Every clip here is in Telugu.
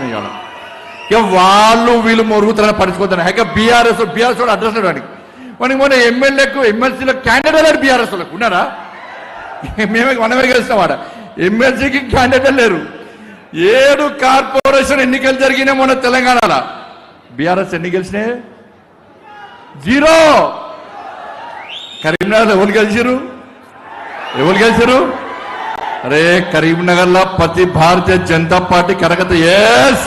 చేసిన ఇవాళ ఇక వాళ్ళు వీళ్ళు మొరుగుతారని పడుచుకుంటారు. ఇక బీఆర్ఎస్ వాడు అడ్రస్ వాడికి మనకి మొన్న ఎమ్మెల్యేకు ఎమ్మెల్సీలకు క్యాండిడేట్ లేరు. బీఆర్ఎస్ వాళ్ళకు ఉన్నారా? మనమే గెలిచిన వాడ ఎమ్మెల్సీకి క్యాండిడేట్ లేరు. 7 కార్పొరేషన్ ఎన్నికలు జరిగినాయి మొన్న తెలంగాణలో. బీఆర్ఎస్ ఎన్ని గెలిచినాయి? 0. కరీంనగర్ ఎవరు గెలిచారు? అరే కరీంనగర్లో ప్రతి భారతీయ జనతా పార్టీ కార్యకర్త ఎస్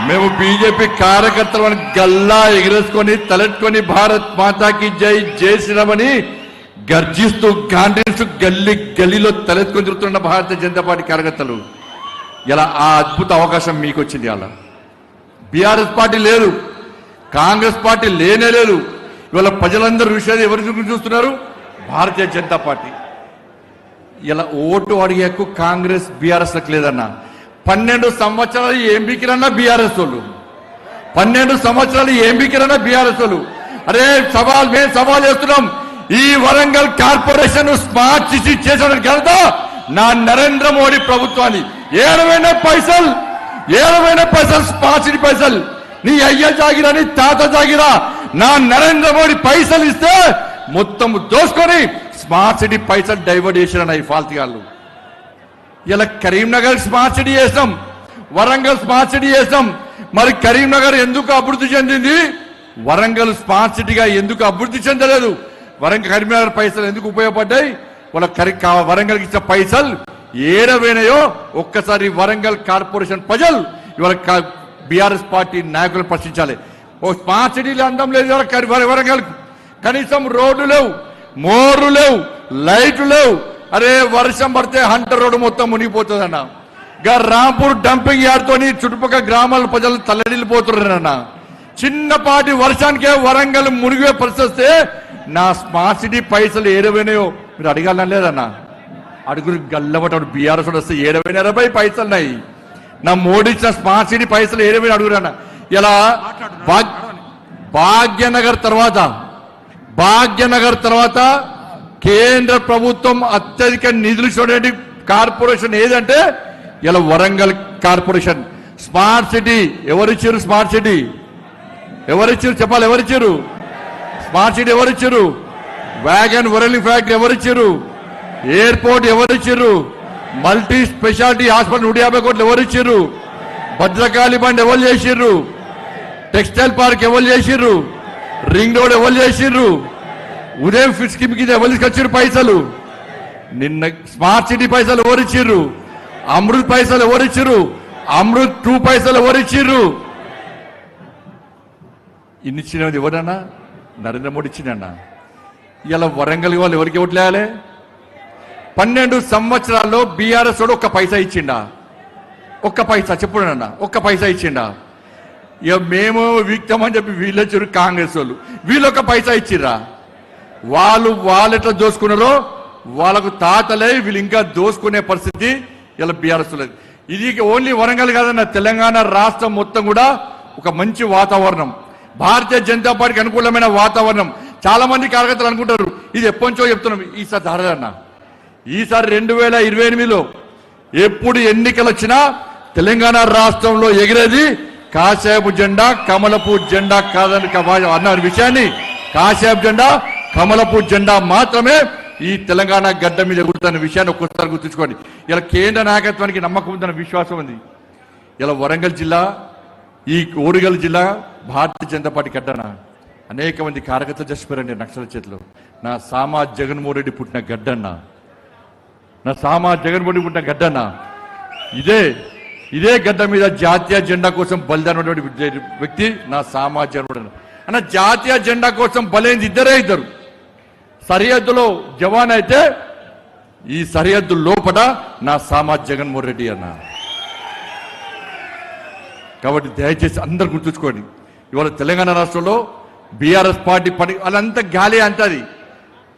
మేము బీజేపీ కార్యకర్తలను గల్లా ఎగిరేసుకొని తలెట్టుకొని భారత్ మాతాకి జై జై శ్రీరామని గర్జిస్తూ గాంధీస్తూ గల్లీలో తలెత్తుకొని తిరుగుతున్న భారతీయ జనతా పార్టీ కార్యకర్తలు ఇలా ఆ అద్భుత అవకాశం మీకు వచ్చింది. అలా బీఆర్ఎస్ పార్టీ లేదు, కాంగ్రెస్ పార్టీ లేనే లేదు. ఇవాళ ప్రజలందరూ విషయాలు ఎవరి చూస్తున్నారు? భారతీయ జనతా పార్టీ. ఇలా ఓటు అడిగే హక్కు కాంగ్రెస్ బీఆర్ఎస్లకు లేదన్నా. 12 సంవత్సరాలు ఏం బీకిరన్నా బీఆర్ఎస్ వాళ్ళు, 12 సంవత్సరాలు ఏం బీకిరన్నా బీఆర్ఎస్ వాళ్ళు. అరే మేము సవాల్ చేస్తున్నాం, ఈ వరంగల్ కార్పొరేషన్ స్మార్ట్ సిటీ చేసిన ఘనత నా నరేంద్ర మోడీ ప్రభుత్వాన్ని. 70 పైసలు స్మార్ట్ సిటీ పైసలు నీ అయ్య జాగిరా నీ తాత జాగిరా నా నరేంద్ర మోడీ పైసలు ఇస్తే మొత్తం దోసుకొని స్మార్ట్ సిటీ పైసలు డైవర్ట్ చేసిన ఈ ఫాల్తిగాళ్ళు. ఇలా కరీంనగర్ స్మార్ట్ సిటీ చేసాం, వరంగల్ స్మార్ట్ సిటీ చేసాం. మరి కరీంనగర్ ఎందుకు అభివృద్ధి చెందింది? వరంగల్ స్మార్ట్ సిటీగా ఎందుకు అభివృద్ధి చెందలేదు? కరీంనగర్ పైసలు ఎందుకు ఉపయోగపడ్డాయి? వాళ్ళ వరంగల్కి ఇచ్చిన పైసలు ఏడవేనాయో ఒక్కసారి వరంగల్ కార్పొరేషన్ ప్రజలు ఇవాళ బీఆర్ఎస్ పార్టీ నాయకులు ప్రశ్నించాలి. ఓ స్మార్ట్ సిటీలో అందం లేదు వరంగల్, కనీసం రోడ్లు లేవు, మోర్లు లేవు, లైట్లు లేవు. అరే వర్షం పడితే హంటర్ రోడ్డు మొత్తం మునిగిపోతుందన్న. రాంపూర్ డంపింగ్ యార్డ్తో చుట్టుపక్కల గ్రామాల ప్రజలు తల్లడిల్లిపోతున్నారన్న. చిన్నపాటి వర్షానికే వరంగల్ మునిగే పరిస్థితి. నా స్మార్ట్ సిటీ పైసలు ఏడవేనాయో మీరు అడగాలని లేదన్నా. అడుగురు గల్లబట్టాడు బీఆర్ఎస్ వస్తే 70 పైసలున్నాయి. నా మోడీ ఇచ్చిన స్మార్ట్ సిటీ పైసలు ఏడవేనా అడుగురన్న. ఇలా భాగ్యనగర్ తర్వాత కేంద్ర ప్రభుత్వం అత్యధిక నిధులు ఇచ్చినటువంటి కార్పొరేషన్ ఏదంటే ఇలా వరంగల్ కార్పొరేషన్. స్మార్ట్ సిటీ ఎవరిచ్చారు? స్మార్ట్ సిటీ ఎవరిచ్చారు చెప్పాలి? ఎవరిచ్చారు స్మార్ట్ సిటీ? ఎవరిచ్చారు? వ్యాగన్ వరలింగ్ ఫ్యాక్టరీ ఎవరిచ్చారు? ఎయిర్పోర్ట్ ఎవరిచ్చారు? మల్టీ స్పెషాలిటీ హాస్పిటల్ 150 కోట్లు ఎవరిచ్చారు? భద్రకాళి బండ్ ఎవరు చేసిర్రు? టెక్స్టైల్ పార్క్ ఎవరు చేసిర్రు? రింగ్ రోడ్ ఎవరు చేసిర్రు? ఉదయం ఫిట్ స్కీమ్ కింద ఎవరు తీసుకొచ్చారు పైసలు? నిన్న స్మార్ట్ సిటీ పైసలు ఎవరిచ్చిర్రు? అమృత్ పైసలు ఎవరిచ్చిర్రు? అమృత్ 2 పైసలు ఎవరిచ్చిర్రు? ఇన్నిచ్చినది ఎవరన్నా? నరేంద్ర మోడీ ఇచ్చినన్నా. ఇలా వరంగల్ వాళ్ళు ఎవరికి ఓట్లు వేయాలి? 12 సంవత్సరాల్లో బీఆర్ఎస్ వాడు 1 పైసా ఇచ్చిండా? 1 పైసా చెప్పుడన్నా? 1 పైసా ఇచ్చిండా? ఇక మేము వీక్తామని చెప్పి వీళ్ళు వచ్చారు కాంగ్రెస్ వాళ్ళు. వీళ్ళు 1 పైసా ఇచ్చిర్రా? వాళ్ళు ఎట్లా దోసుకున్నారో వాళ్ళకు తాతలే వీళ్ళు ఇంకా దోసుకునే పరిస్థితి ఇలా బీఆర్ఎస్ లేదు. ఇది ఓన్లీ వరంగల్ కాదన్న, తెలంగాణ రాష్ట్రం మొత్తం కూడా ఒక మంచి వాతావరణం, భారతీయ జనతా పార్టీకి అనుకూలమైన వాతావరణం. చాలా మంది కార్యకర్తలు అనుకుంటారు ఇది ఎప్పటి నుంచో చెప్తున్నాం. ఈసారి ధారదన్న, ఈసారి 2028లో ఎప్పుడు ఎన్నికలు వచ్చినా తెలంగాణ రాష్ట్రంలో ఎగిరేది కాషాయపు జెండా, కమలపు జెండా కాదని అన్న విషయాన్ని, కాషాయపు జెండా, కమలపు జెండా మాత్రమే ఈ తెలంగాణ గడ్డ మీద ఎగురుతున్న విషయాన్ని ఒక్కసారి గుర్తుంచుకోండి. ఇలా కేంద్ర నాయకత్వానికి నమ్మకం ఉందన్న విశ్వాసం ఉంది. ఇలా వరంగల్ జిల్లా, ఈ ఓరుగల్ జిల్లా భారతీయ జనతా పార్టీ గడ్డన అనేక మంది కార్యకర్తలు చచ్చిపోయారండి నక్సల చేతిలో. నా సామా జగన్మోహన్ రెడ్డి పుట్టిన గడ్డన్న, గడ్డన్న ఇదే గడ్డ మీద జాతీయ జెండా కోసం బలిదానటువంటి వ్యక్తి నా సామా జగన్మోహన్ అన్న. జాతీయ జెండా కోసం బలైంది ఇద్దరు. సరిహద్దులో జవాన్ అయితే ఈ సరిహద్దు లోపల నా సామా జగన్మోహన్ రెడ్డి అన్న. కాబట్టి దయచేసి అందరు గుర్తుంచుకోండి. ఇవాళ తెలంగాణ రాష్ట్రంలో బీఆర్ఎస్ పార్టీ వాళ్ళంతా గాలి అంటది.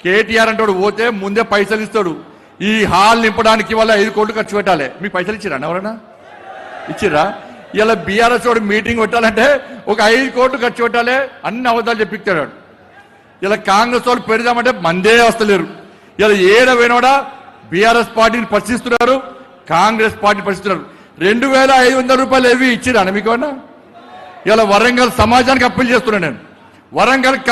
కేటీఆర్ అంటాడు పోతే ముందే పైసలు ఇస్తాడు. ఈ హాల్ నింపడానికి వాళ్ళ 5 కోట్లు ఖర్చు పెట్టాలి. మీకు పైసలు ఇచ్చిరా? ఎవరన్నా ఇచ్చిరా? ఇలా బీఆర్ఎస్ వాడు మీటింగ్ పెట్టాలంటే ఒక 5 కోట్లు ఖర్చు పెట్టాలి. అన్ని అబద్ధాలు చెప్పిస్తాడు. ఇలా కాంగ్రెస్ వాళ్ళు పెడదామంటే మందే వస్తలేరు. ఇలా ఏడవైనా బీఆర్ఎస్ పార్టీని ప్రశ్నిస్తున్నారు, కాంగ్రెస్ పార్టీని ప్రశ్నిస్తున్నారు. 2500 రూపాయలు ఏవి ఇచ్చిరా మీకు? ఇలా వరంగల్ సమాజానికి అప్పీల్ చేస్తున్నా నేను. వరంగల్